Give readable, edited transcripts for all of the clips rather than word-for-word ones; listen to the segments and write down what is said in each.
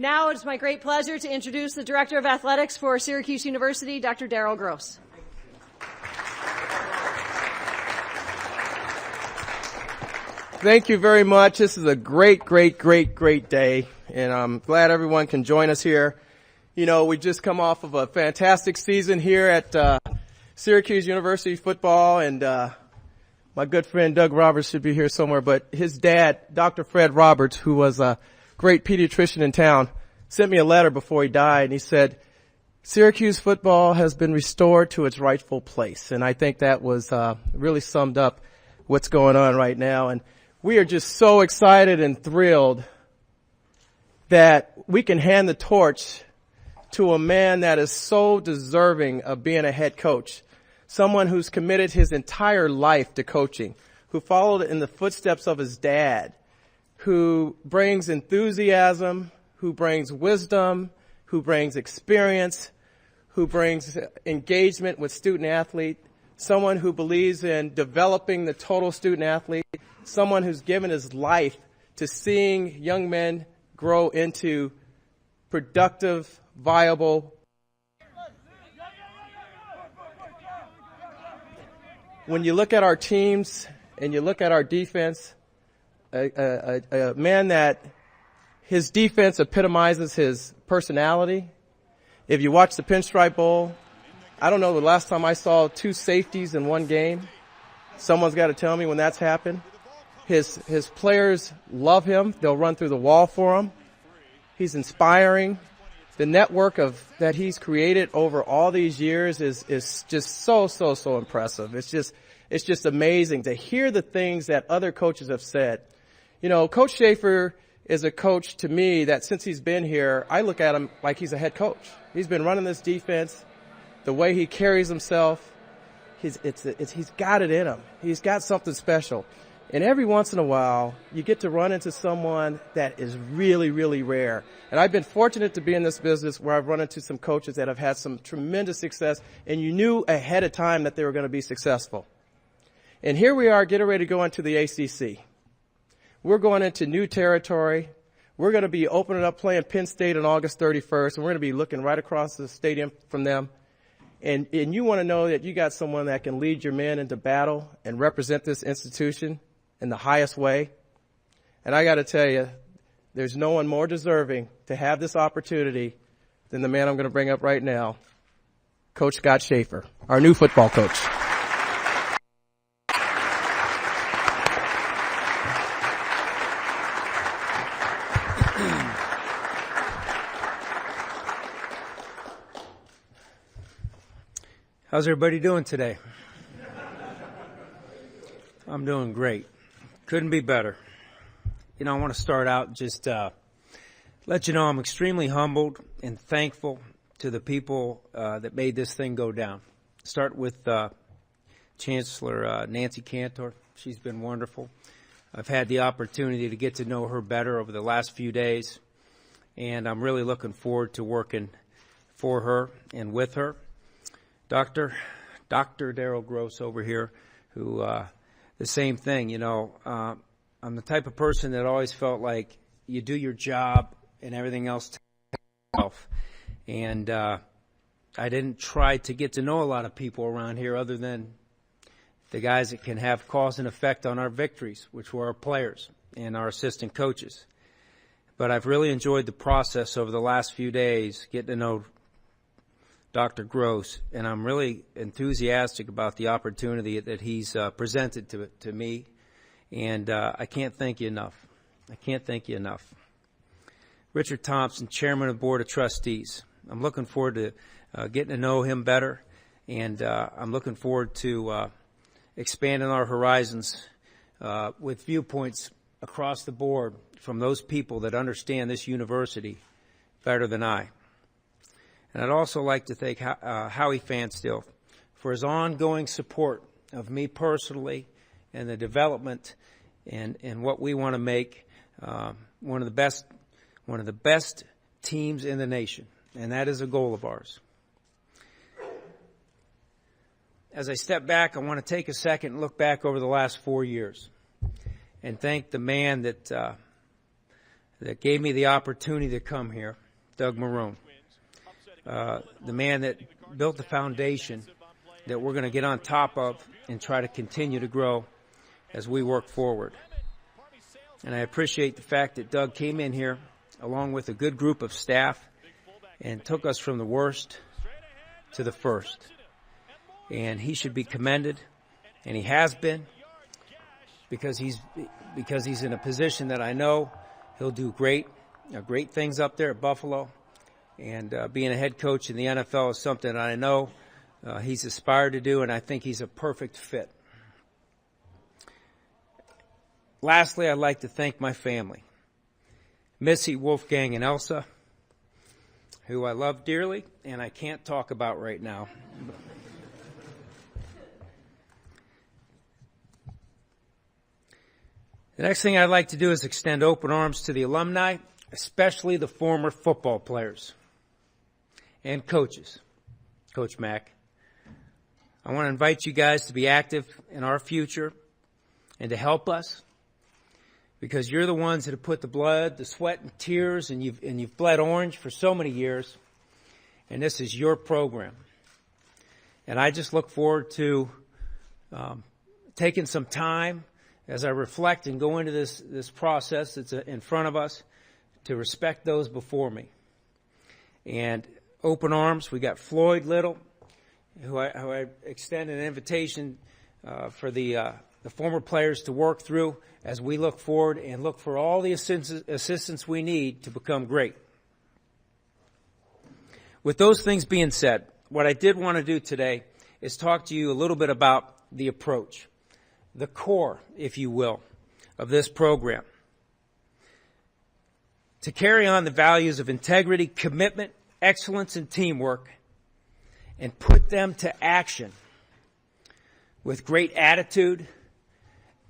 Now it's my great pleasure to introduce the Director of Athletics for Syracuse University, Dr. Darryl Gross. Thank you very much. This is a great day, and I'm glad everyone can join us here. You know, we just come off of a fantastic season here at Syracuse University football, and my good friend Doug Roberts should be here somewhere, but his dad, Dr. Fred Roberts, who was a great pediatrician in town, sent me a letter before he died, and he said, Syracuse football has been restored to its rightful place. And I think that was really summed up what's going on right now. And we are just so excited and thrilled that we can hand the torch to a man that is so deserving of being a head coach, someone who's committed his entire life to coaching, who followed in the footsteps of his dad, who brings enthusiasm, who brings wisdom, who brings experience, who brings engagement with student athlete, someone who believes in developing the total student athlete, someone who's given his life to seeing young men grow into productive, viable. When you look at our teams and you look at our defense, a man that his defense epitomizes his personality. If you watch the Pinstripe Bowl, I don't know the last time I saw 2 safeties in one game. Someone's got to tell me when that's happened. His players love him. They'll run through the wall for him. He's inspiring. The network that he's created over all these years is just so impressive. It's just amazing to hear the things that other coaches have said. You know, Coach Shafer is a coach to me that since he's been here, I look at him like he's a head coach. He's been running this defense, the way he carries himself, he's got it in him. He's got something special. And every once in a while, you get to run into someone that is really rare. And I've been fortunate to be in this business where I've run into some coaches that have had some tremendous success, and you knew ahead of time that they were going to be successful. And here we are getting ready to go into the ACC. We're going into new territory. We're going to be opening up playing Penn State on August 31st, and we're going to be looking right across the stadium from them. And you want to know that you got someone that can lead your men into battle and represent this institution in the highest way. And I got to tell you, there's no one more deserving to have this opportunity than the man I'm going to bring up right now, Coach Scott Shafer, our new football coach. How's everybody doing today? I'm doing great. Couldn't be better. You know, I want to start out just let you know I'm extremely humbled and thankful to the people that made this thing go down. Start with Chancellor Nancy Cantor. She's been wonderful. I've had the opportunity to get to know her better over the last few days, and I'm really looking forward to working for her and with her. Dr. Darryl Gross over here, who the same thing, you know, I'm the type of person that always felt like you do your job and everything else takes itself. And I didn't try to get to know a lot of people around here other than the guys that can have cause and effect on our victories, which were our players and our assistant coaches. But I've really enjoyed the process over the last few days, getting to know Dr. Gross, and I'm really enthusiastic about the opportunity that he's presented to me, and I can't thank you enough. I can't thank you enough. Richard Thompson, Chairman of the Board of Trustees. I'm looking forward to getting to know him better, and I'm looking forward to expanding our horizons with viewpoints across the board from those people that understand this university better than I. And I'd also like to thank Howie Fanstill for his ongoing support of me personally and the development and what we want to make one of the best teams in the nation, and that is a goal of ours. As I step back, I want to take a second and look back over the last 4 years and thank the man that that gave me the opportunity to come here, Doug Marrone, the man that built the foundation that we're going to get on top of and try to continue to grow as we work forward. And I appreciate the fact that Doug came in here along with a good group of staff and took us from the worst to the first. And he should be commended, and he has been, because he's in a position that I know he'll do great things up there at Buffalo. And being a head coach in the NFL is something I know he's aspired to do, and I think he's a perfect fit. Lastly, I'd like to thank my family, Missy, Wolfgang, and Elsa, who I love dearly and I can't talk about right now. The next thing I'd like to do is extend open arms to the alumni, especially the former football players and coaches. Coach Mack, I want to invite you guys to be active in our future and to help us, because you're the ones that have put the blood, the sweat, and tears, and you've bled orange for so many years, and this is your program. And I just look forward to taking some time as I reflect and go into this process that's in front of us, to respect those before me. And open arms, we got Floyd Little, who I extend an invitation for the former players to work through as we look forward and look for all the assistance we need to become great. With those things being said, what I did want to do today is talk to you a little bit about the approach, the core, if you will, of this program. To carry on the values of integrity, commitment, excellence, and teamwork, and put them to action with great attitude,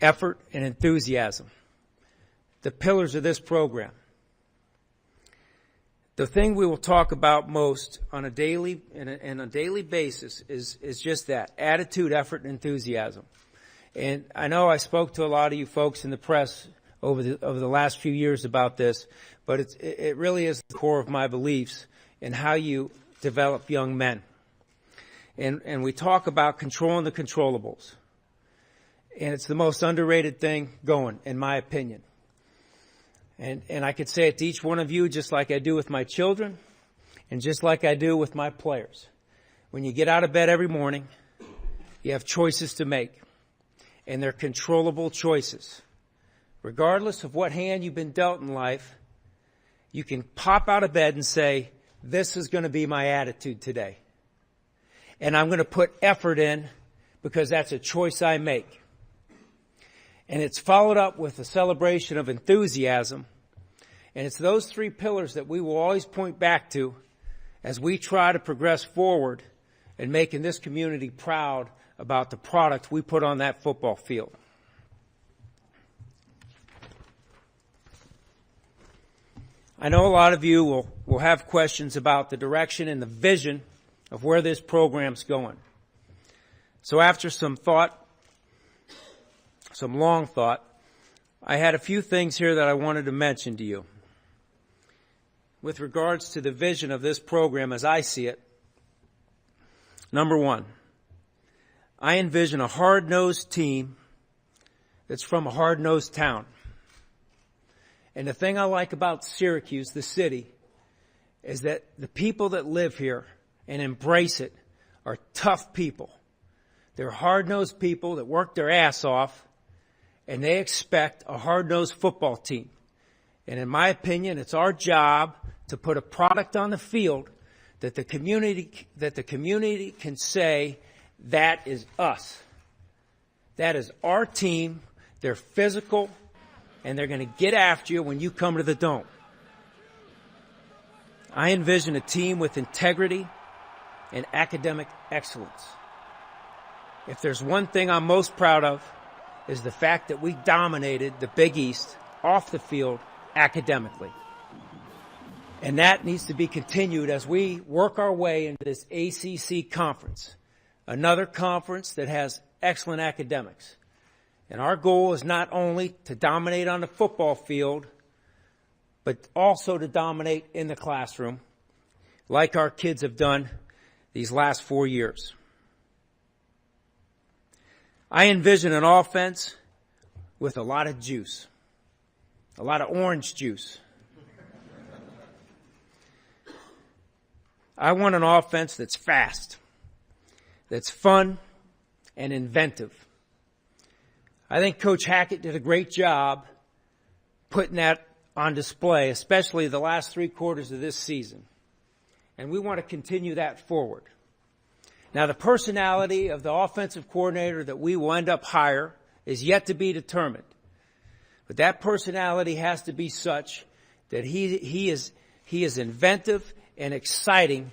effort, and enthusiasm. The pillars of this program. The thing we will talk about most on a daily basis is just that: attitude, effort, and enthusiasm. And I know I spoke to a lot of you folks in the press over the last few years about this, but it really is the core of my beliefs in how you develop young men. And we talk about controlling the controllables. And it's the most underrated thing going, in my opinion. And I could say it to each one of you just like I do with my children and just like I do with my players. When you get out of bed every morning, you have choices to make. And they're controllable choices. Regardless of what hand you've been dealt in life, you can pop out of bed and say, this is going to be my attitude today. And I'm going to put effort in because that's a choice I make. And it's followed up with a celebration of enthusiasm. And it's those three pillars that we will always point back to as we try to progress forward and making this community proud about the product we put on that football field. I know a lot of you will have questions about the direction and the vision of where this program's going. So after some long thought, I had a few things here that I wanted to mention to you. With regards to the vision of this program as I see it, number one, I envision a hard-nosed team that's from a hard-nosed town. And the thing I like about Syracuse, the city, is that the people that live here and embrace it are tough people. They're hard-nosed people that work their ass off, and they expect a hard-nosed football team. And in my opinion, it's our job to put a product on the field that the community can say, that is us. That is our team. They're physical, and they're going to get after you when you come to the Dome. I envision a team with integrity and academic excellence. If there's one thing I'm most proud of, is the fact that we dominated the Big East off the field academically. And that needs to be continued as we work our way into this ACC conference, another conference that has excellent academics. And our goal is not only to dominate on the football field, but also to dominate in the classroom, like our kids have done these last 4 years. I envision an offense with a lot of juice, a lot of orange juice. I want an offense that's fast, that's fun, and inventive. I think Coach Hackett did a great job putting that on display, especially the last 3 quarters of this season. And we want to continue that forward. Now, the personality of the offensive coordinator that we will end up hire is yet to be determined. But that personality has to be such that he is inventive and exciting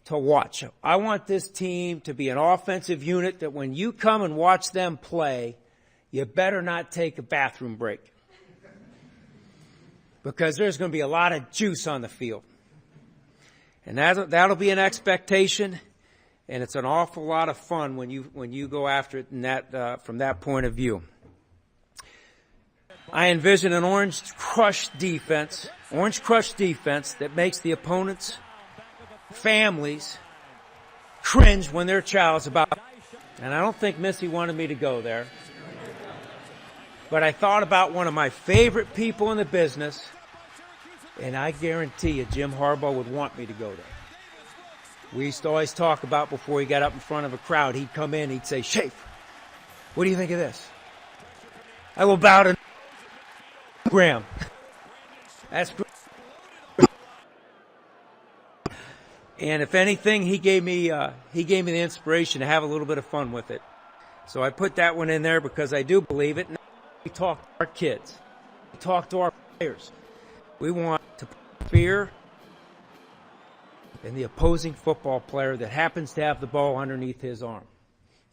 to watch. I want this team to be an offensive unit that when you come and watch them play, you better not take a bathroom break. Because there's going to be a lot of juice on the field. And that'll be an expectation, and it's an awful lot of fun when you go after it in that, from that point of view. I envision an orange crush defense that makes the opponent's families cringe when their child's about. And I don't think Missy wanted me to go there. But I thought about one of my favorite people in the business, and I guarantee you Jim Harbaugh would want me to go there. We used to always talk about before he got up in front of a crowd, he'd come in, he'd say, "Shafer, what do you think of this? I will bow to Graham." That's great. And if anything, he gave me the inspiration to have a little bit of fun with it. So I put that one in there because I do believe it. We talk to our kids. We talk to our players. We want to put fear in the opposing football player that happens to have the ball underneath his arm.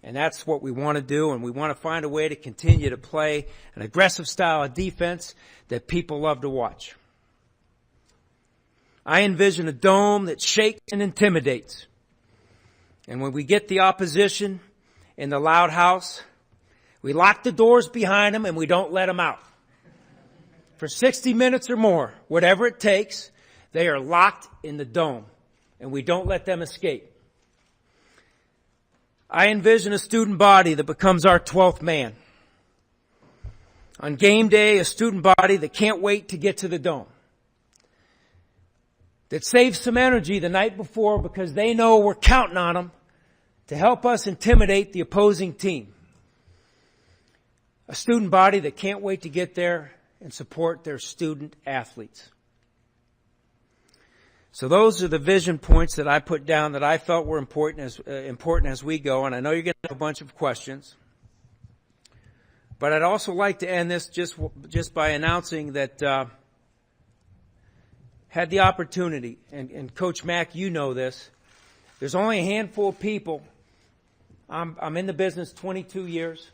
And that's what we want to do, and we want to find a way to continue to play an aggressive style of defense that people love to watch. I envision a dome that shakes and intimidates. And when we get the opposition in the loud house, we lock the doors behind them and we don't let them out. For 60 minutes or more, whatever it takes, they are locked in the dome and we don't let them escape. I envision a student body that becomes our 12th man. On game day, a student body that can't wait to get to the dome. That saves some energy the night before because they know we're counting on them to help us intimidate the opposing team. A student body that can't wait to get there and support their student athletes. So those are the vision points that I put down that I felt were important as we go. And I know you're going to have a bunch of questions. But I'd also like to end this just by announcing that had the opportunity, and Coach Mack, you know this, there's only a handful of people. I'm in the business 22 years.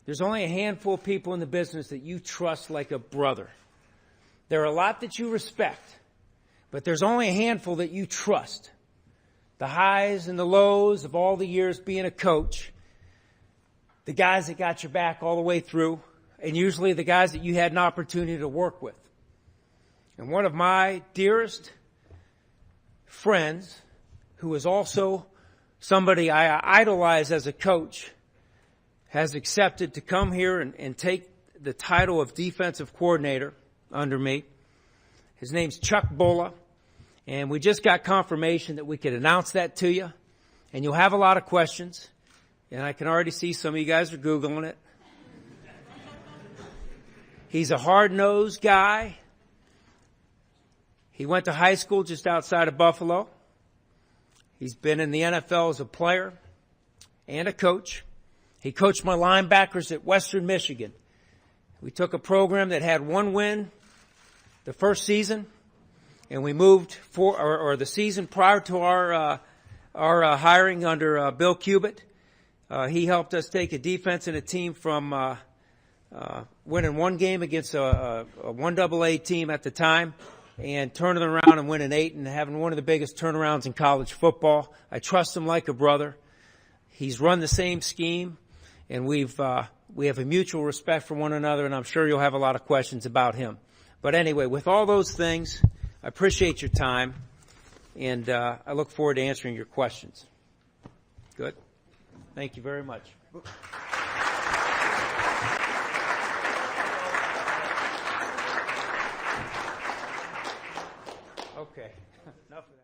There's only a handful of people in the business that you trust like a brother. There are a lot that you respect, but there's only a handful that you trust. The highs and the lows of all the years being a coach, the guys that got your back all the way through, and usually the guys that you had an opportunity to work with. And one of my dearest friends, who is also somebody I idolize as a coach, has accepted to come here and take the title of defensive coordinator under me. His name's Chuck Bulla, and we just got confirmation that we could announce that to you, and you'll have a lot of questions, and I can already see some of you guys are Googling it. He's a hard-nosed guy. He went to high school just outside of Buffalo. He's been in the NFL as a player and a coach. He coached my linebackers at Western Michigan. We took a program that had one win the first season, and we moved or the season prior to our hiring under Bill Cubitt. He helped us take a defense and a team from winning one game against a 1AA team at the time, and turning around and winning 8 and having one of the biggest turnarounds in college football. I trust him like a brother. He's run the same scheme, and we have a mutual respect for one another, and I'm sure you'll have a lot of questions about him. But anyway, with all those things, I appreciate your time, and I look forward to answering your questions. Good. Thank you very much. Okay. Enough of that.